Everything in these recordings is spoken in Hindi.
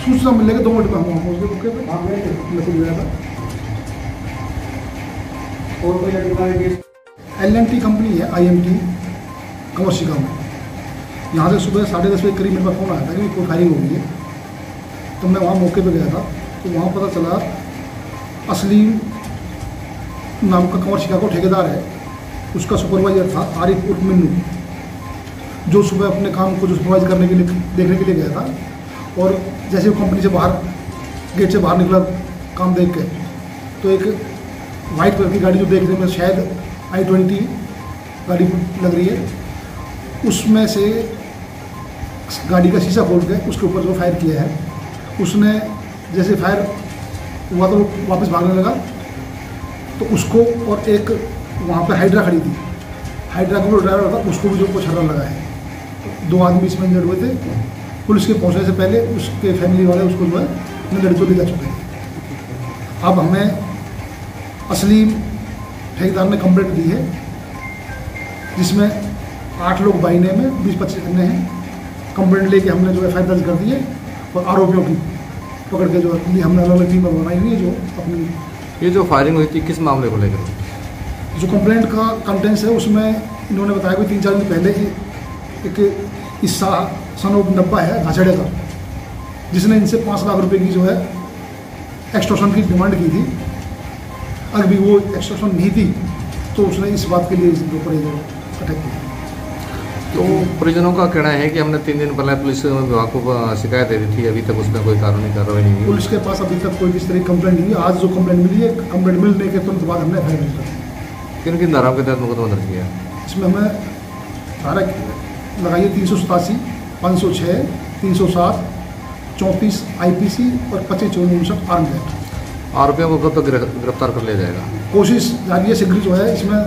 सूचना मिलने के 2 मिनट में हम पहुँच गए मौके पे, मैं खुद गया था। और कोई अधिकारी L&T कंपनी है IMT कमर्शिका में। यहाँ से सुबह 10:30 बजे करीब मेरे पास फ़ोन आया था कि कोई फायरिंग हो गई है। तो मैं वहाँ मौके पे गया था, तो वहाँ पता चला असलीम नाम का कमर्शिका को ठेकेदार है, उसका सुपरवाइजर था आरिफ उर्फ मिन्नू, जो सुबह अपने काम को जो सुपरवाइज करने के लिए देखने के लिए गया था। और जैसे वो कंपनी से बाहर गेट से बाहर निकला काम देख के, तो एक वाइट कलर की गाड़ी जो देखने में शायद I-20 गाड़ी लग रही है, उसमें से गाड़ी का शीशा खोल के उसके ऊपर जो फायर किया है, उसने जैसे फायर हुआ तो वापस भागने लगा, तो उसको और एक वहाँ पे हाइड्रा खड़ी थी, हाइड्रा का जो ड्राइवर था उसको भी जो कुछ छर्रा लगा है। 2 आदमी इसमें इंजर्ड हुए थे। पुलिस के पहुँचने से पहले उसके फैमिली वाले उसको जो है लड़के ले जा चुके हैं। अब हमें असलीम ठेकेदार ने कंप्लेंट दी है, जिसमें 8 लोग बाइने में 20-25 अन्य हैं। कंप्लेंट लेके हमने जो FIR दर्ज कर दी है और आरोपियों की पकड़ के जो हमने अलग अलग टीम बनाई हुई है। जो अपनी ये जो फायरिंग हुई थी किस मामले को लेकर? जो कंप्लेंट का कंटेंट्स है उसमें इन्होंने बताया कि 3-4 दिन पहले एक ईसा सनोब नब्बा है घाछड़े का, जिसने इनसे 5 लाख रुपए की जो है एक्सटॉर्शन की डिमांड की थी। अगर भी वो एक्सटॉर्शन नहीं थी तो उसने इस बात के लिए इसके ऊपर अटैक किया। तो परिजनों का कहना है कि हमने 3 दिन पहले पुलिस विभाग को शिकायत दे दी थी, अभी तक उसमें कोई कानूनी कार्रवाई नहीं हुई। पुलिस के पास अभी तक कोई इस तरह की कंप्लेंट नहीं है। आज जो कंप्लेंट मिली है, कंप्लेंट मिलने के तुरंत बाद हमने FIR दर्ज कर किन किन धाराओं के तहत मुकदमा दर्ज किया? इसमें हमें धारा लगाइए 387, 506, 307, 34 IPC और 25-54 आर्म्स एक्ट। आरोपियों को कब तक गिरफ्तार कर लिया जाएगा? कोशिश जारी है शीघ्र जो है। इसमें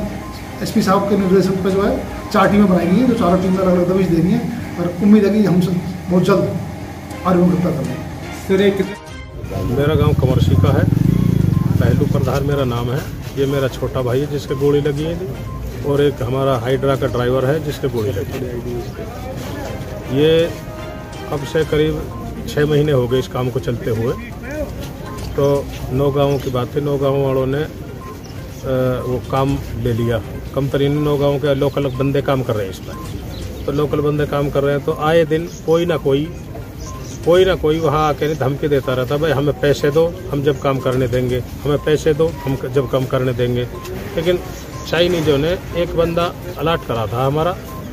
SP साहब के निर्देशन पर जो है 4 टीमें बनाई गई हैं, जो चारों टीमें अलग अलग दबिश देनी है और उम्मीद है कि हम सब बहुत जल्द आरोपियों को गिरफ्तार करेंगे। मेरा गांव कमर्शिका है, पहलू प्रधान मेरा नाम है। ये मेरा छोटा भाई है जिसके गोली लगी है, और एक हमारा हाइड्रा का ड्राइवर है जिसके गोली लगी है। ये अब से करीब 6 महीने हो गए इस काम को चलते हुए। तो 9 गाँवों की बात थी, 9 गाँव वालों ने वो काम ले लिया। कंपनी ने 9 गाँव के लोकल बंदे काम कर रहे हैं इसमें। तो लोकल बंदे काम कर रहे हैं, तो आए दिन कोई ना कोई वहाँ आके धमकी देता रहता, भाई हमें पैसे दो, हम जब काम करने देंगे, हमें पैसे दो, हम जब काम करने देंगे। लेकिन चाइनीजों ने एक बंदा अलर्ट करा था हमारा,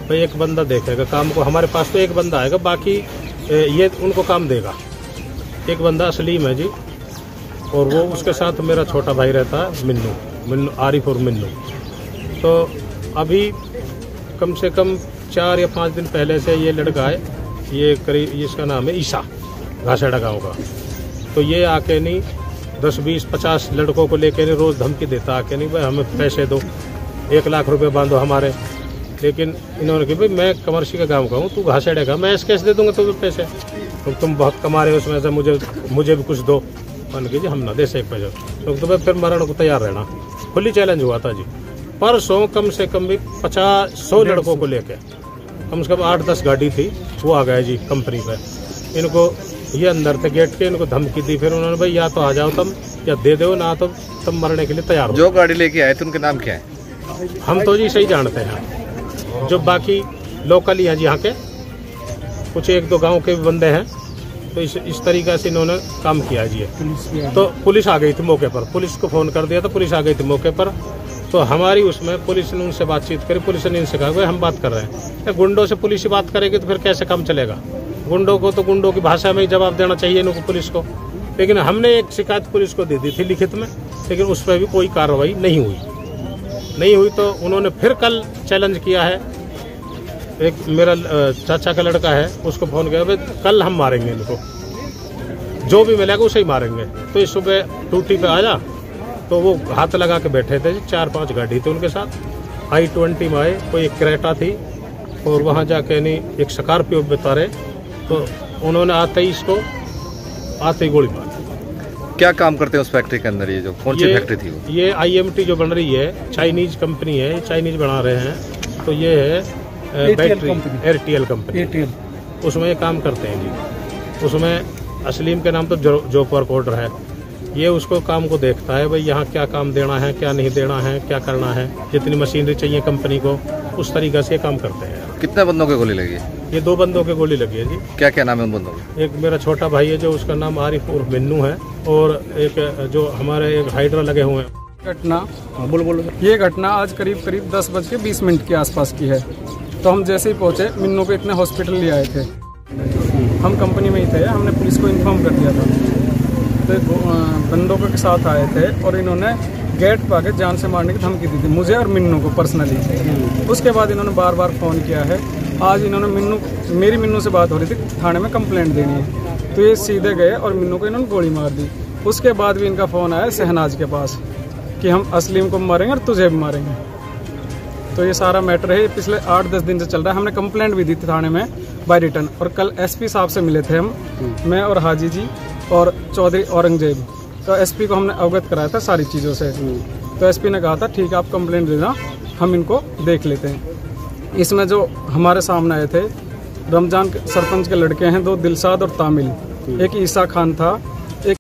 भाई एक बंदा देखेगा काम को, हमारे पास तो एक बंदा आएगा, बाकी ये उनको काम देगा। एक बंदा असलीम है जी, और वो उसके साथ मेरा छोटा भाई रहता है मिन्नू आरिफ और मिन्नू। तो अभी कम से कम 4 या 5 दिन पहले से ये लड़का है, ये करीब इसका नाम है ईसा, घासेड़ा गाँव का। तो ये आके नहीं 10, 20, 50 लड़कों को लेके नहीं रोज़ धमकी देता आके नहीं, भाई हमें पैसे दो, 1 लाख रुपए बांधो हमारे। लेकिन इन्होंने कहा भाई मैं कमर्शिका गाँव का हूँ, तू घासेड़े का, मैं ऐसे कैसे दे दूँगा तुम्हें पैसे, तो तुम बहुत कमा रहे हो उसमें से, मुझे भी कुछ दो। मान कीजिए हम ना दे से 1 पैसा, तो तुम्हें फिर मरण को तैयार रहना। खुली चैलेंज हुआ था जी। परसों कम से कम भी 50-100 लड़कों को लेके कम से कम 8-10 गाड़ी थी, वो आ गए जी कंपनी पे। इनको ये अंदर थे गेट के, इनको धमकी दी। फिर उन्होंने भाई या तो आ जाओ तुम, या दे दो ना, तो तुम मरने के लिए तैयार हो। जो गाड़ी लेके आए थे उनके नाम क्या है? हम तो जी सही जानते हैं, जो बाकी लोकल ही हैं जी यहाँ के, कुछ 1-2 गाँव के बंदे हैं। तो इस तरीक़े से इन्होंने काम किया जी। तो पुलिस आ गई थी मौके पर, पुलिस को फ़ोन कर दिया था, पुलिस आ गई थी मौके पर। तो हमारी उसमें पुलिस ने उनसे बातचीत करी, पुलिस ने इनसे कहा भाई हम बात कर रहे हैं। गुंडों से पुलिस ही बात करेगी तो फिर कैसे काम चलेगा? गुंडों को तो गुंडों की भाषा में ही जवाब देना चाहिए इनको, पुलिस को। लेकिन हमने एक शिकायत पुलिस को दे दी थी लिखित में, लेकिन उस पर भी कोई कार्रवाई नहीं हुई। तो उन्होंने फिर कल चैलेंज किया है, एक मेरा चाचा का लड़का है, उसको फ़ोन किया भाई कल हम मारेंगे इनको, जो भी मिलेगा उसे ही मारेंगे। तो इस सुबह ड्यूटी पे आया, तो वो हाथ लगा के बैठे थे, 4-5 गाड़ी थी उनके साथ। I-20 में आए, कोई एक क्रेटा थी, और वहाँ जाके नहीं एक स्कॉर्पियो बता रहे, तो उन्होंने आते ही गोली मार। क्या काम करते हैं उस फैक्ट्री के अंदर? ये जो कौन सी फैक्ट्री थी वो? ये IMT जो बन रही है, चाइनीज कंपनी है, चाइनीज बना रहे हैं। तो ये है बैटरी एयरटेल कंपनी, उसमें ये काम करते हैं जी। उसमें असलीम के नाम तो जॉब वर्क ऑर्डर है। ये उसको काम को देखता है, भाई यहाँ क्या काम देना है, क्या नहीं देना है, क्या करना है, जितनी मशीनरी चाहिए कंपनी को, उस तरीक़े से काम करते हैं। कितने बंदों के गोली लगी है? ये 2 बंदों के गोली लगी है जी। क्या क्या नाम है उन बंदों के? एक मेरा छोटा भाई है जो उसका नाम आरिफ उर्फ मिन्नू है, और एक जो हमारे एक हाइड्रा लगे हुए हैं। घटना बोलो ये घटना आज करीब 10:20 के आसपास की है। तो हम जैसे ही पहुंचे, मिन्नू को इतने हॉस्पिटल ले आए थे। हम कंपनी में ही थे, हमने पुलिस को इन्फॉर्म कर दिया था। तो बंदों के साथ आए थे और इन्होंने गेट पर आके जान से मारने की धमकी दी थी मुझे और मिन्नू को पर्सनली। उसके बाद इन्होंने बार बार फ़ोन किया है। आज इन्होंने मेरी मिन्नू से बात हो रही थी, थाने में कंप्लेंट देनी है, तो ये सीधे गए और मिन्नू को इन्होंने गोली मार दी। उसके बाद भी इनका फ़ोन आया शहनाज के पास कि हम असलीम को मारेंगे और तुझे भी मारेंगे। तो ये सारा मैटर है, पिछले 8-10 दिन से चल रहा है। हमने कंप्लेंट भी दी थी थाने में बाय रिटर्न, और कल एसपी साहब से मिले थे हम, मैं और हाजी जी और चौधरी औरंगजेब। तो एसपी को हमने अवगत कराया था सारी चीज़ों से। तो एसपी ने कहा था ठीक है आप कंप्लेंट देना, हम इनको देख लेते हैं। इसमें जो हमारे सामने आए थे रमजान सरपंच के लड़के हैं 2, दिलशाद और तामिल। एक ईसा खान था